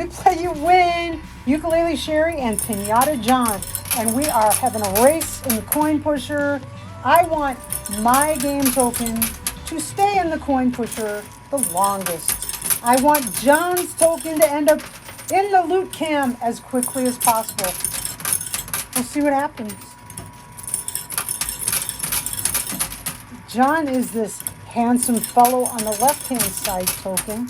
We Play You Win, Ukulele Sherry, and Pinata John. And we are having a race in the coin pusher. I want my game token to stay in the coin pusher the longest. I want John's token to end up in the loot cam as quickly as possible. We'll see what happens. John is this handsome fellow on the left-hand side token.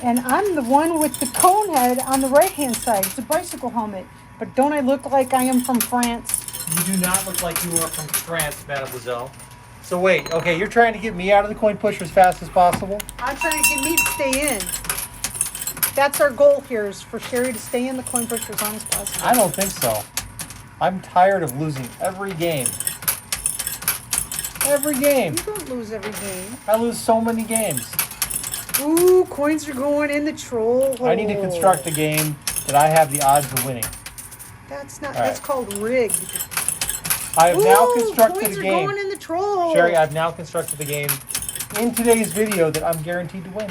And I'm the one with the cone head on the right-hand side. It's a bicycle helmet. But don't I look like I am from France? You do not look like you are from France, Mademoiselle. So wait, okay, you're trying to get me out of the coin pusher as fast as possible? I'm trying to get me to stay in. That's our goal here, is for Sherry to stay in the coin pusher as long as possible. I don't think so. I'm tired of losing every game. Every game. You don't lose every game. I lose so many games. Ooh, coins are going in the troll hole. I need to construct a game that I have the odds of winning. That's not. All That's right. called rigged. I have now constructed coins a are game. going in the troll hole. Sherry, I've now constructed a game in today's video that I'm guaranteed to win.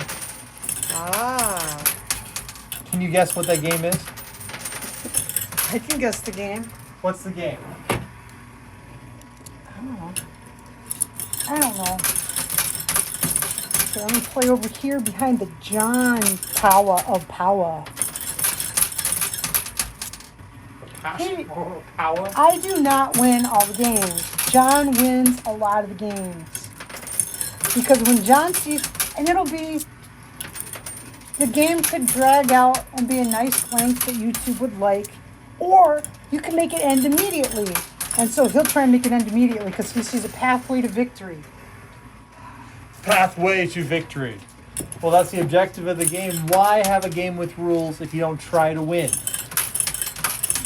Ah. Can you guess what that game is? I can guess the game. What's the game? I don't know. So let me play over here behind the John Power of Power. Hey. Power? I do not win all the games. John wins a lot of the games. Because when John sees, and it'll be, the game could drag out and be a nice length that YouTube would like, or you can make it end immediately. And so he'll try and make it end immediately because he sees a pathway to victory. Pathway to victory. Well, that's the objective of the game. Why have a game with rules if you don't try to win?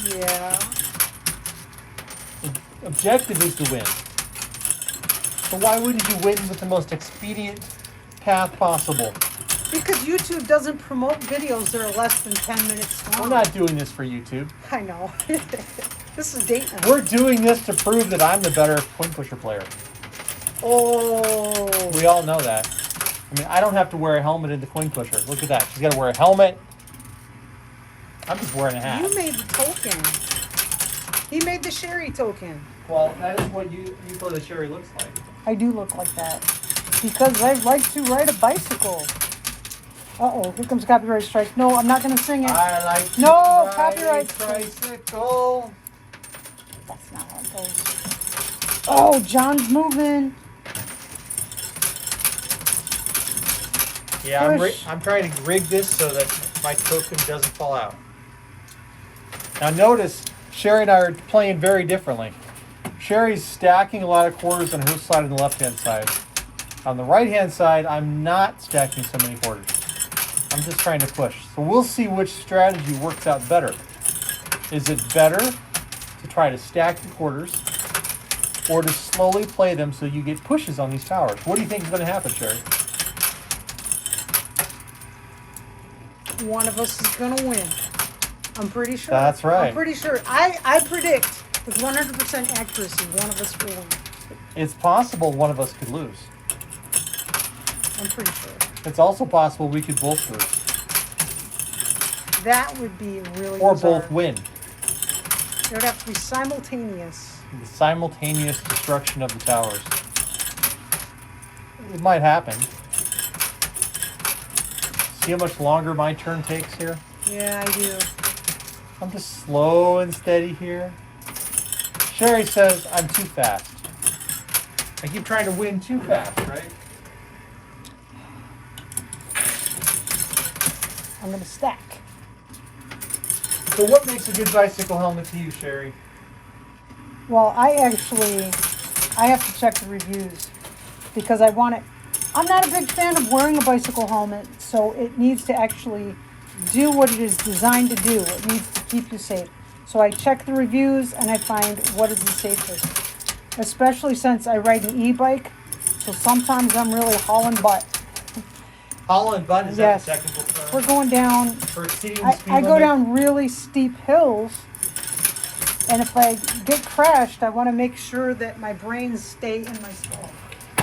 Yeah. The objective is to win. So why wouldn't you win with the most expedient path possible? Because YouTube doesn't promote videos that are less than 10 minutes long. We're not doing this for YouTube. I know. This is dating. We're doing this to prove that I'm the better coin pusher player. Oh. We all know that. I mean, I don't have to wear a helmet in the coin pusher. Look at that. She's got to wear a helmet. I'm just wearing a hat. You made the token. He made the Sherry token. Well, that is what you thought the Sherry looks like. I do look like that. Because I like to ride a bicycle. Uh-oh, here comes a copyright strike. No, I'm not going to sing it. I like to No, ride copyright a tricycle. That's not how it goes. Oh, John's moving. Yeah, Push. I'm trying to rig this so that my token doesn't fall out. Now notice, Sherry and I are playing very differently. Sherry's stacking a lot of quarters on her side and the left-hand side. On the right-hand side, I'm not stacking so many quarters. I'm just trying to push. So we'll see which strategy works out better. Is it better to try to stack the quarters or to slowly play them so you get pushes on these towers? What do you think is going to happen, Sherry? One of us is going to win. I'm pretty sure. That's right. I'm pretty sure. I predict with 100% accuracy, one of us will win. It's possible one of us could lose. I'm pretty sure. It's also possible we could both lose. That would be really Or bizarre. both win. It would have to be simultaneous. The simultaneous destruction of the towers. It might happen. See how much longer my turn takes here? Yeah, I do. I'm just slow and steady here. Sherry says I'm too fast. I keep trying to win too fast, right? I'm going to stack. So what makes a good bicycle helmet to you, Sherry? Well, I have to check the reviews because I want it. I'm not a big fan of wearing a bicycle helmet, so it needs to actually do what it is designed to do. It needs to keep you safe. So I check the reviews and I find what is the safest. Especially since I ride an e-bike, so sometimes I'm really hauling butt. Holland butt, is Yes. that the technical term? We're going down. For exceeding I speed go limit? down really steep hills, and if I get crashed, I want to make sure that my brains stay in my skull.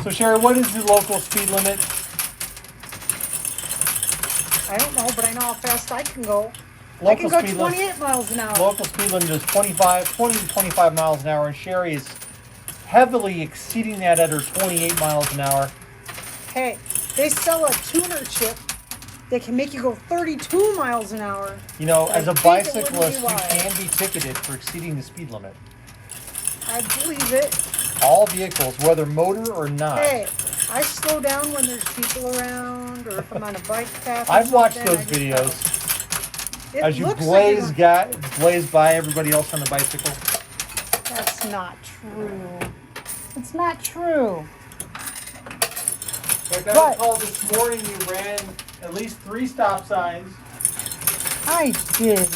So Sherry, what is the local speed limit? I don't know, but I know how fast I can go. I Local can go speed limit. 28 miles an hour. Local speed limit is 20 to 25 miles an hour, and Sherry is heavily exceeding that at her 28 miles an hour. Hey, they sell a tuner chip that can make you go 32 miles an hour. You know, I as a think it wouldn't bicyclist, be you wise. can be ticketed for exceeding the speed limit. I believe it. All vehicles, whether motor or not. Hey, I slow down when there's people around or if I'm on a bike path. or I've watched something, those I just videos go. It as you looks like blaze by everybody else on the bicycle. That's not true. It's not true. Like I But- recall this morning, you ran at least 3 stop signs. I didn't.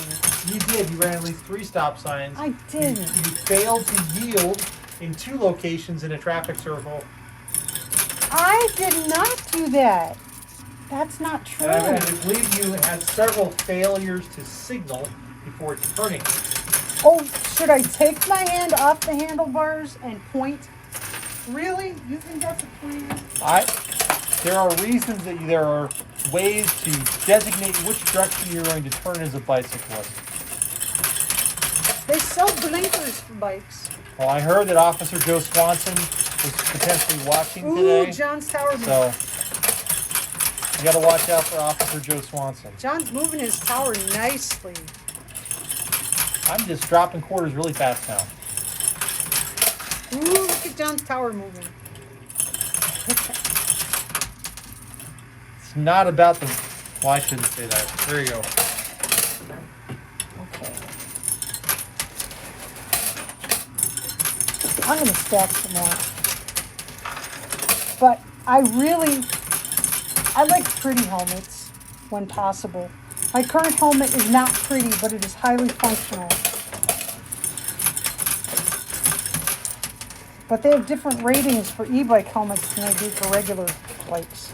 You did. You ran at least 3 stop signs. I didn't. You failed to yield in 2 locations in a traffic circle. I did not do that. That's not true. And I believe you had several failures to signal before turning. Oh, should I take my hand off the handlebars and point? Really? You think that's a plan? There are reasons that there are ways to designate which direction you're going to turn as a bicyclist. They sell blinkers for bikes. Well, I heard that Officer Joe Swanson was potentially watching Ooh, today, John's tower moving. so you got to watch out for Officer Joe Swanson. John's moving his tower nicely. I'm just dropping quarters really fast now. Ooh, look at John's tower moving. It's not about the. Well, I shouldn't say that. There you go. Okay. I'm going to stack some more. But I like pretty helmets when possible. My current helmet is not pretty, but it is highly functional. But they have different ratings for e-bike helmets than they do for regular bikes.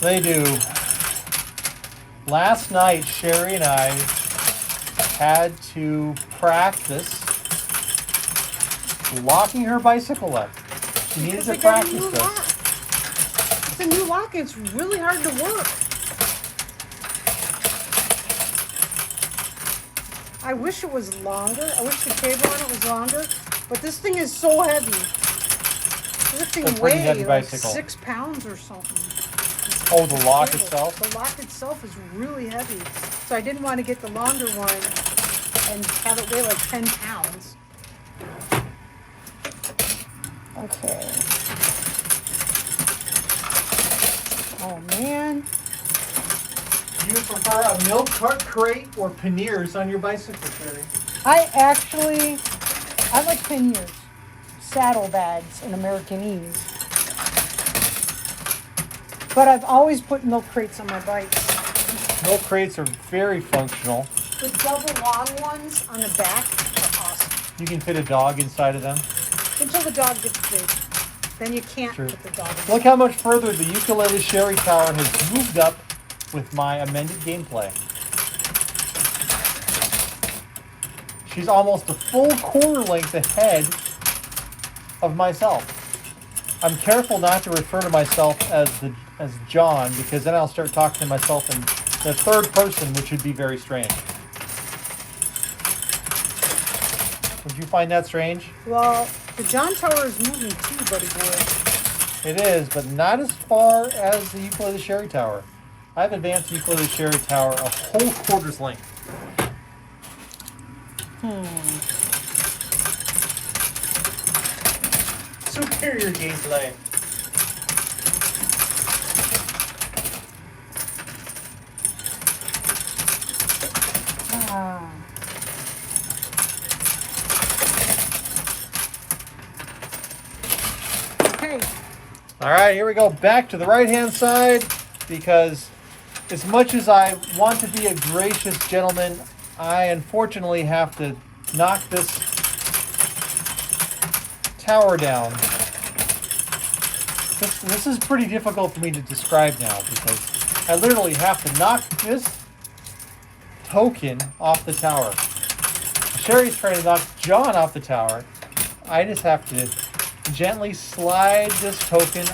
They do. Last night, Sherry and I had to practice locking her bicycle up. She needed Because to they got a practice new this. lock. It's a new lock. It's really hard to work. I wish it was longer. I wish the cable on it was longer. But this thing is so heavy. This thing It's a pretty heavy weighs like bicycle. 6 pounds or something. Oh, the lock Cable. itself? The lock itself is really heavy. So I didn't want to get the longer one and have it weigh like 10 pounds. Okay. Oh man. Do you prefer a milk cart crate or panniers on your bicycle, Sherry? I like panniers, saddlebags, and Americanese. But I've always put milk crates on my bike. Milk crates are very functional. The double long ones on the back are awesome. You can fit a dog inside of them. Until the dog gets big. Then you can't True. put the dog in. Look how much further the Ukulele Sherry Tower has moved up with my amended gameplay. She's almost a full quarter length ahead of myself. I'm careful not to refer to myself as John, because then I'll start talking to myself in the third person, which would be very strange. Would you find that strange? Well, the John Tower is moving too, buddy boy. It is, but not as far as the Ukulele Sherry Tower. I've advanced the Ukulele Sherry Tower a whole quarter's length. Superior gameplay. Ah. Okay. All right, here we go. Back to the right-hand side, because as much as I want to be a gracious gentleman, I unfortunately have to knock this tower down. This is pretty difficult for me to describe now, because I literally have to knock this token off the tower. Sherry's trying to knock John off the tower. I just have to gently slide this token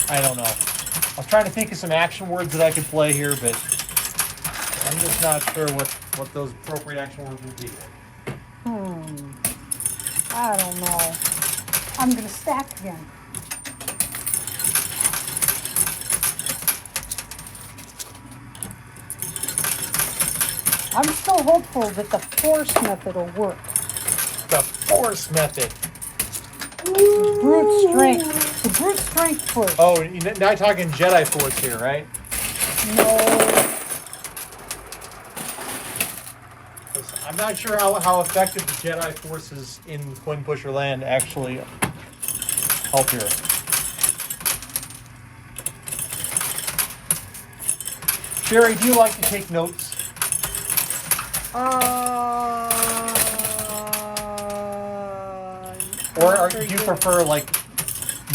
I don't know. I was trying to think of some action words that I could play here, but I'm just not sure what those appropriate action words would be. I don't know. I'm gonna stack again. I'm still hopeful that the force method will work. The force method. Brute strength. The brute strength push. Oh, now you're talking Jedi Force here, right? No. I'm not sure how effective the Jedi forces in Coin Pusher Land actually help here. Sherry, do you like to take notes? Or do you prefer like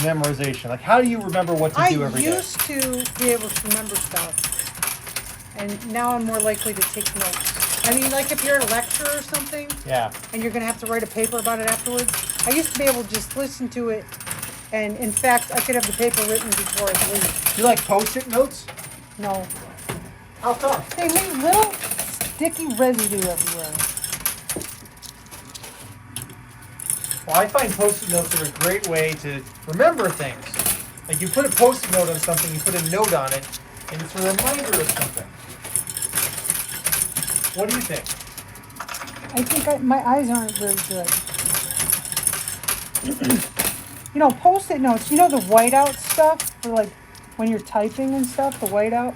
memorization? Like, how do you remember what to do every day? I used to be able to remember stuff, and now I'm more likely to take notes. I mean, like if you're at a lecture or something, Yeah. and you're going to have to write a paper about it afterwards. I used to be able to just listen to it, and in fact, I could have the paper written before I leave. Do you like post-it notes? No. How come? They leave little sticky residue everywhere. Well, I find post-it notes are a great way to remember things. Like you put a post-it note on something, you put a note on it, and it's a reminder of something. What do you think? I think my eyes aren't very good. You know, post-it notes, you know the whiteout stuff for like when you're typing and stuff, the whiteout?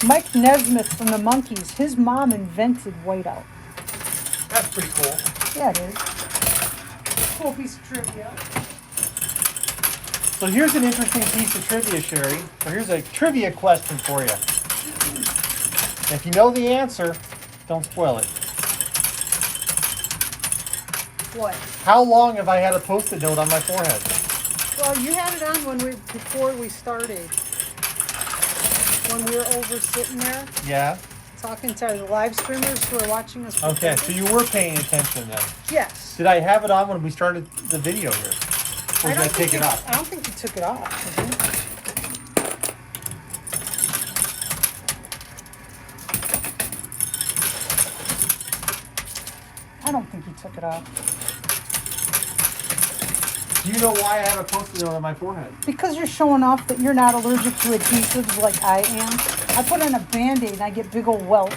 Mike Nesmith from the Monkees, his mom invented whiteout. That's pretty cool. Yeah, it is. Cool piece of trivia. So here's an interesting piece of trivia, Sherry. So here's a trivia question for you. If you know the answer, don't spoil it. What? How long have I had a post-it note on my forehead? Well, you had it on before we started. When we were over sitting there Yeah? talking to the live streamers who are watching us. Okay, so you were paying attention then. Yes. Did I have it on when we started the video here? Or did I take it off? I don't think you took it off. Did you? I don't think you took it off. Do you know why I have a post-it note on my forehead? Because you're showing off that you're not allergic to adhesives like I am. I put on a Band-Aid and I get big old welts.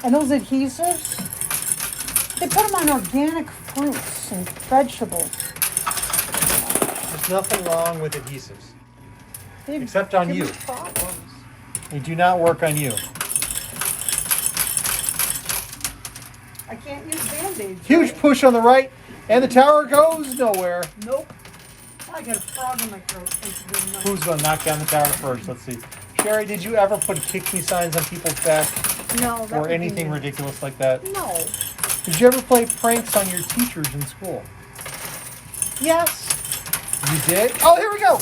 And those adhesives, they put them on organic fruits and vegetables. There's nothing wrong with adhesives. They Except on give you. me problems. They do not work on you. I can't use Band-Aids. Huge right? push on the right, and the tower goes nowhere. Nope. I got a frog in my throat. Thank you very much. Who's going to knock down the tower first? Let's see. Sherry, did you ever put kick me signs on people's backs No, that or would be anything me. ridiculous like that? No. Did you ever play pranks on your teachers in school? Yes. You did? Oh, here we go.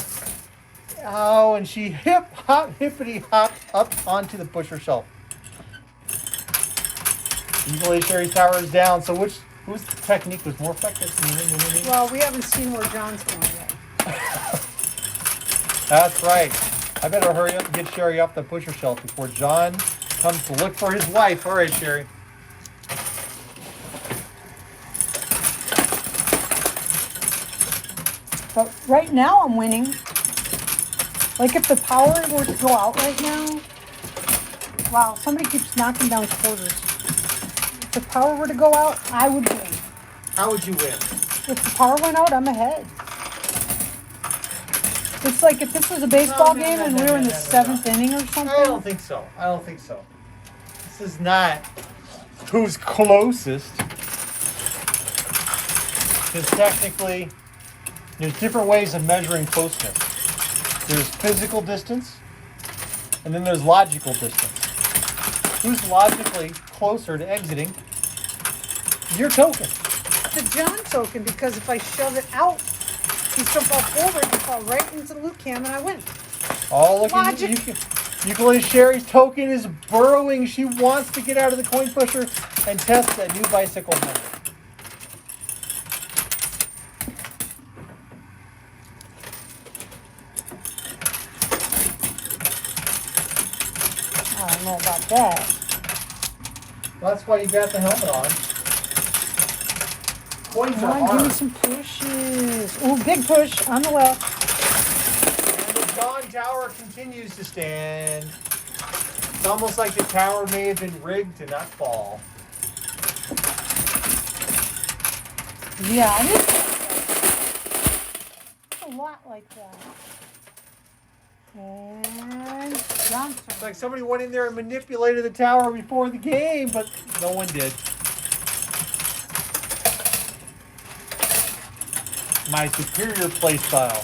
Oh, and she hippity hopped up onto the pusher shelf. Usually Sherry's tower is down, so whose technique was more effective? Well, we haven't seen where John's going yet. That's right. I better hurry up and get Sherry up the pusher shelf before John comes to look for his wife. All right, Sherry. But right now I'm winning. Like if the power were to go out right now, wow, somebody keeps knocking down quarters. If the power were to go out, I would win. How would you win? If the power went out, I'm ahead. It's like if this was a baseball No, game no, and no, we were in no, the no, no. seventh inning or I don't something. think so. I don't think so. This is not who's closest. Because technically, there's different ways of measuring closeness. There's physical distance, and then there's logical distance. Who's logically closer to exiting your token? The John token, because if I shove it out, he's gonna fall forward and fall right into the loot cam and I win. Oh, look Logic. at you. Ukulele Sherry's token is burrowing. She wants to get out of the coin pusher and test that new bicycle helmet. I don't know about that. Well, that's why you got the helmet on. Coins Come are on, give me hard. some pushes. Ooh, big push on the left. And the John Tower continues to stand. It's almost like the tower may have been rigged to not fall. Yeah, it's a lot like that. And Johnson. It's like somebody went in there and manipulated the tower before the game, but no one did. My superior play style.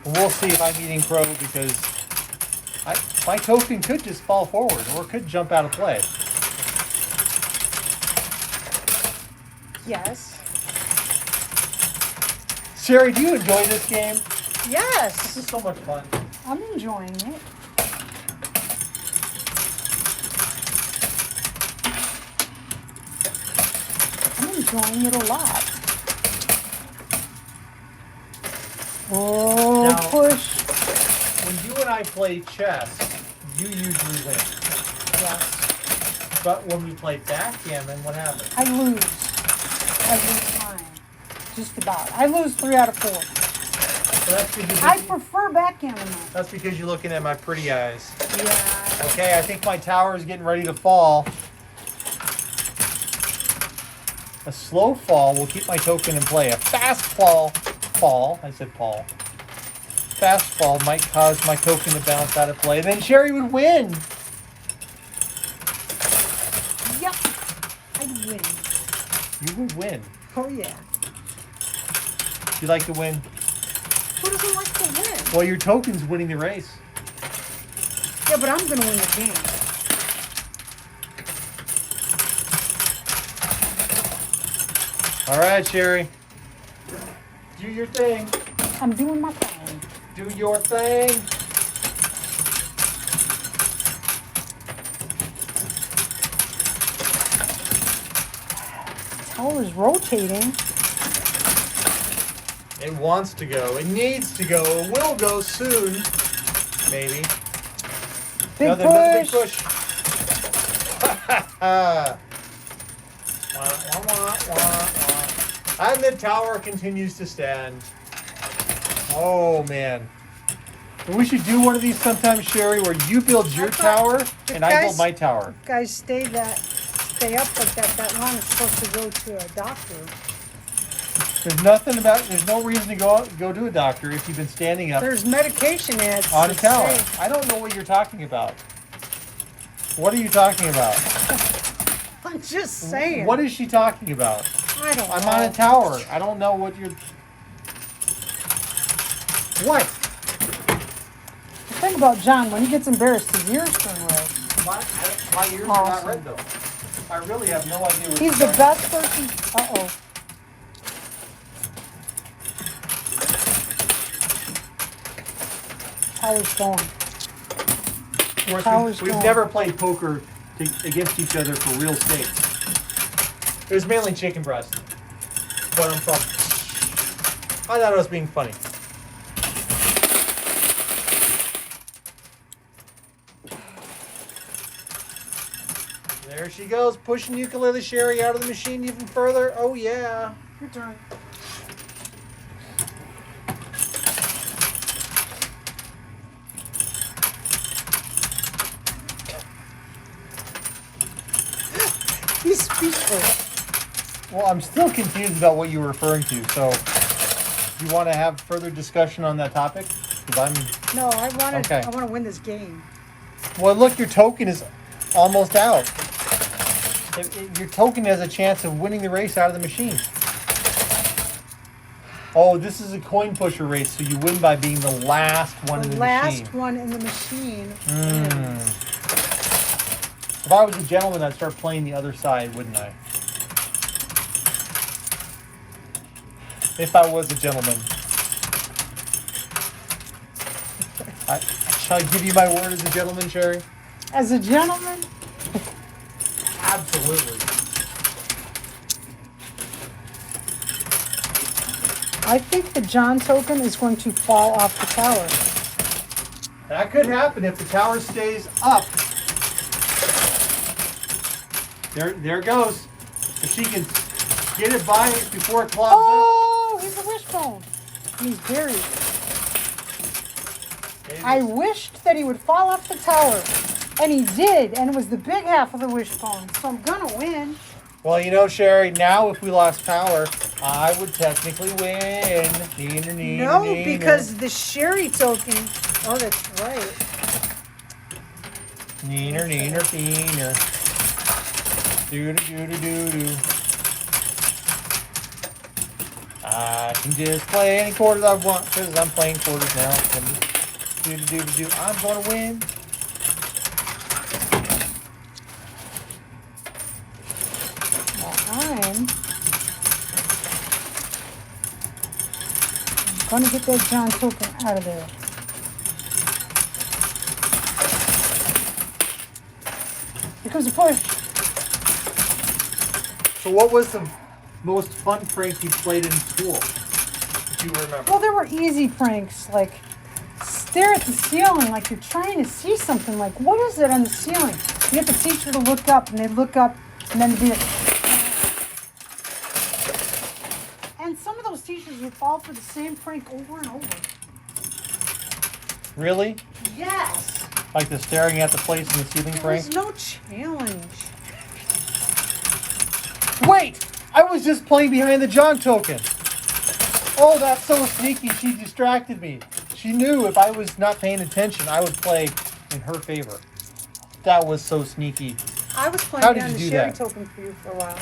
We'll see if I'm eating crow because my token could just fall forward or could jump out of play. Yes. Sherry, do you enjoy this game? This Yes. is so much fun. I'm enjoying it. I'm enjoying it a lot. Oh, Now- push. When you and I play chess, you usually win. Yes. But when we play backgammon, what happens? I lose. I lose time. Just about. I lose 3 out of 4. So that's because, I prefer backgammon though. that's because you're looking at my pretty eyes. Yeah. Okay, I think my tower is getting ready to fall. A slow fall will keep my token in play. A fast fall, I said Paul. Fast fall might cause my token to bounce out of play. Then Sherry would win. Yep. I win. You would win. Oh yeah. You like to win? Who doesn't like to win? Well, your token's winning the race. Yeah, but I'm gonna win the game. All right, Sherry. Do your thing. I'm doing my thing. Do your thing. Tower's rotating. It wants to go. It needs to go. It will go soon. Maybe. Big Another big push. push. Wah, wah, wah, wah, wah. And the tower continues to stand. Oh man. We should do one of these sometime, Sherry, where you build your tower and I build my tower. Guys, stay up like that. That line is supposed to go to a doctor. There's no reason to go to a doctor if you've been standing up There's medication ads on a that tower. say- I don't know what you're talking about. What are you talking about? I'm just saying. What is she talking about? I don't know. I'm on a tower. I don't know what you're. What? The thing about John, when he gets embarrassed, his ears turn red. My ears are not Awesome. red though. I really have no idea what He's you're the talking best person. Uh-oh. Tower's going. Of course, Tower's we've gone. never played poker against each other for real stakes. It was mainly chicken breast. But I'm from. I thought it was being funny. There she goes, pushing Ukulele Sherry out of the machine even further. Oh yeah. Your turn. He's speechless. Well, I'm still confused about what you were referring to. So, do you want to have further discussion on that topic? Because I'm. No, I Okay. want to win this game. Well, look, your token is almost out. Your token has a chance of winning the race out of the machine. Oh, this is a coin pusher race, so you win by being the last one in The the last machine. one in the machine. Mm. wins. If I was a gentleman, I'd start playing the other side, wouldn't I? If I was a gentleman. Shall I give you my word as a gentleman, Sherry? As a gentleman, Absolutely. I think the John token is going to fall off the tower. That could happen if the tower stays up. There it goes. If she can get it by before it clogs up. Oh, he's a wishbone. He's buried. I wished that he would fall off the tower. And he did, and it was the big half of the wishbone. So I'm gonna win. Well, you know, Sherry, now if we lost power, I would technically win. No, because the Sherry token. Oh, that's right. Neener. Doo-doo-doo-doo-doo. I can just play any quarters I want because I'm playing quarters now. Do-do-do-do-do. I'm going to win. Well, I'm going to get that John token out of there. Here comes the push. So what was the most fun prank you played in school? If you remember. Well, there were easy pranks, like stare at the ceiling like you're trying to see something. Like, what is it on the ceiling? You get the teacher to look up, and they'd look up, and then it'd be like... And some of those teachers would fall for the same prank over and over. Really? Yes! Like the staring at the place in the ceiling There prank? was no challenge. Wait! I was just playing behind the John token. Oh, that's so sneaky. She distracted me. She knew if I was not paying attention, I would play in her favor. That was so sneaky. I was How playing did down you the do Sherry that? token for you for a while.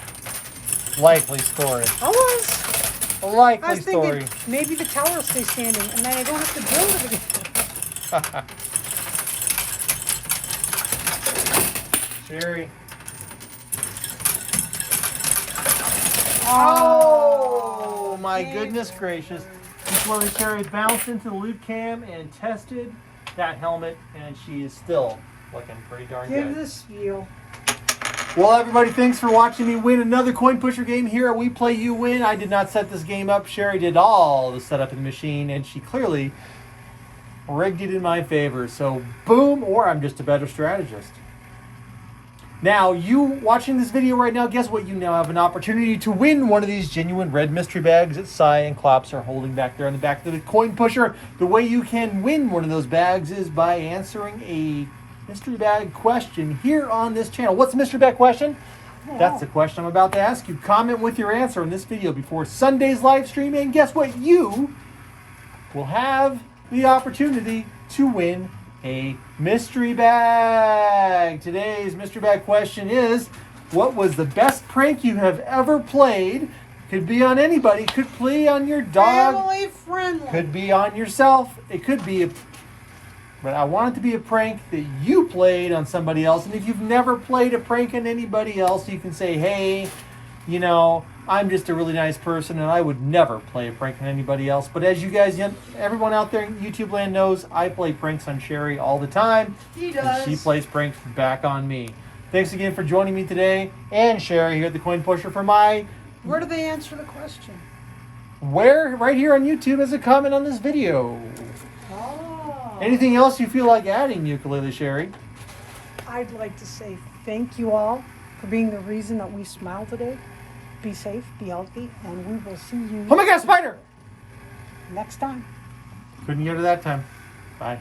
Likely story. I was. A I likely was story. thinking maybe the tower will stay standing, and then I don't have to build it again. Sherry. Oh, My dang goodness it. gracious. This one Sherry bounced into the loot cam and tested that helmet, and she is still looking pretty darn Give good. this feel. Well, everybody, thanks for watching me win another Coin Pusher game here at We Play You Win. I did not set this game up. Sherry did all the setup in the machine, and she clearly rigged it in my favor. So, boom, or I'm just a better strategist. Now, you watching this video right now, guess what? You now have an opportunity to win one of these genuine red mystery bags that Cy and Klops are holding back there on the back of the Coin Pusher. The way you can win one of those bags is by answering a mystery bag question here on this channel. What's the mystery bag question? That's the question I'm about to ask you. Comment with your answer in this video before Sunday's live stream, and guess what? You will have the opportunity to win a mystery bag. Today's mystery bag question is, what was the best prank you have ever played? Could be on anybody. Could be on your dog. Family friendly. Could be on yourself. It could be but I want it to be a prank that you played on somebody else. And if you've never played a prank on anybody else, you can say, hey, you know, I'm just a really nice person and I would never play a prank on anybody else. But as you guys, everyone out there in YouTube land knows, I play pranks on Sherry all the time. He And does. she plays pranks back on me. Thanks again for joining me today and Sherry here at the Coin Pusher for my Where do they answer the question? right here on YouTube as a comment on this video. Oh. Anything else you feel like adding, Ukulele Sherry? I'd like to say thank you all for being the reason that we smile today. Be safe, be healthy, and we will see you Oh my God, spider! next time. Couldn't get her that time. Bye.